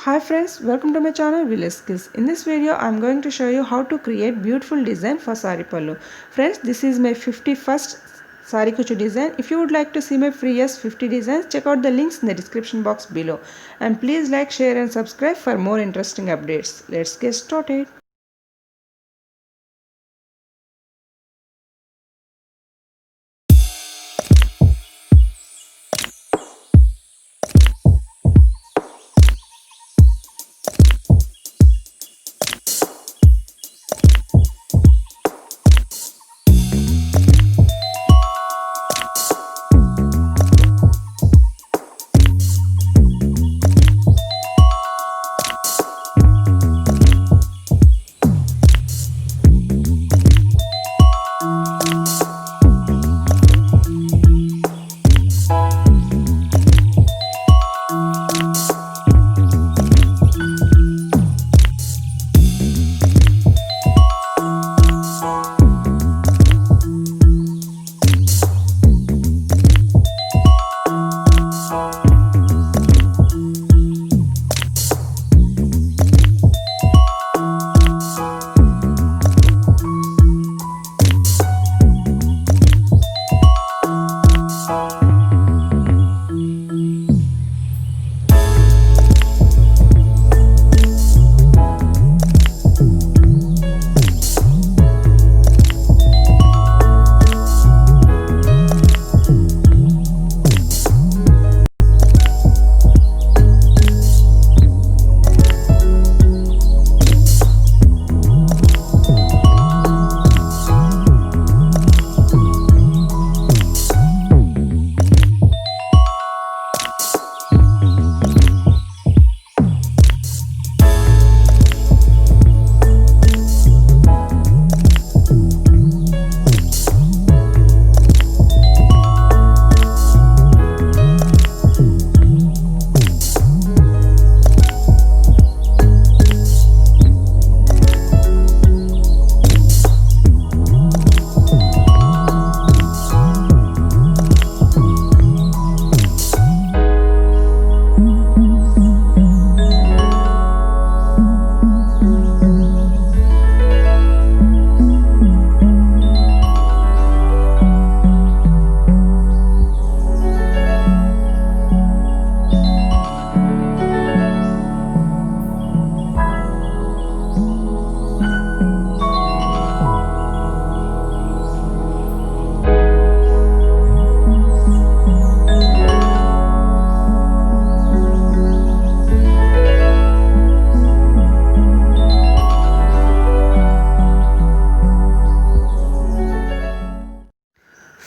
Hi friends, welcome to my channel Villageskills. In this video, I am going to show you how to create beautiful design for saree pallu. Friends, this is my 51st saree kuchu design. If you would like to see my previous 50 designs, check out the links in the description box below. And please like, share and subscribe for more interesting updates. Let's get started.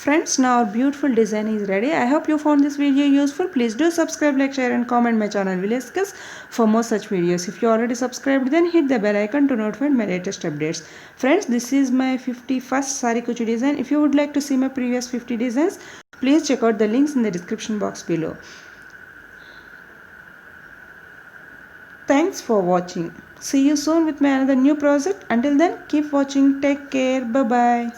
Friends, now our beautiful design is ready. I hope you found this video useful. Please do subscribe, like, share and comment my channel Villageskills for more such videos. If you already subscribed, then hit the bell icon to notify my latest updates. Friends, this is my 51st saree kuchu design. If you would like to see my previous 50 designs, please check out the links in the description box below. Thanks for watching. See you soon with my another new project. Until then, keep watching. Take care. Bye bye.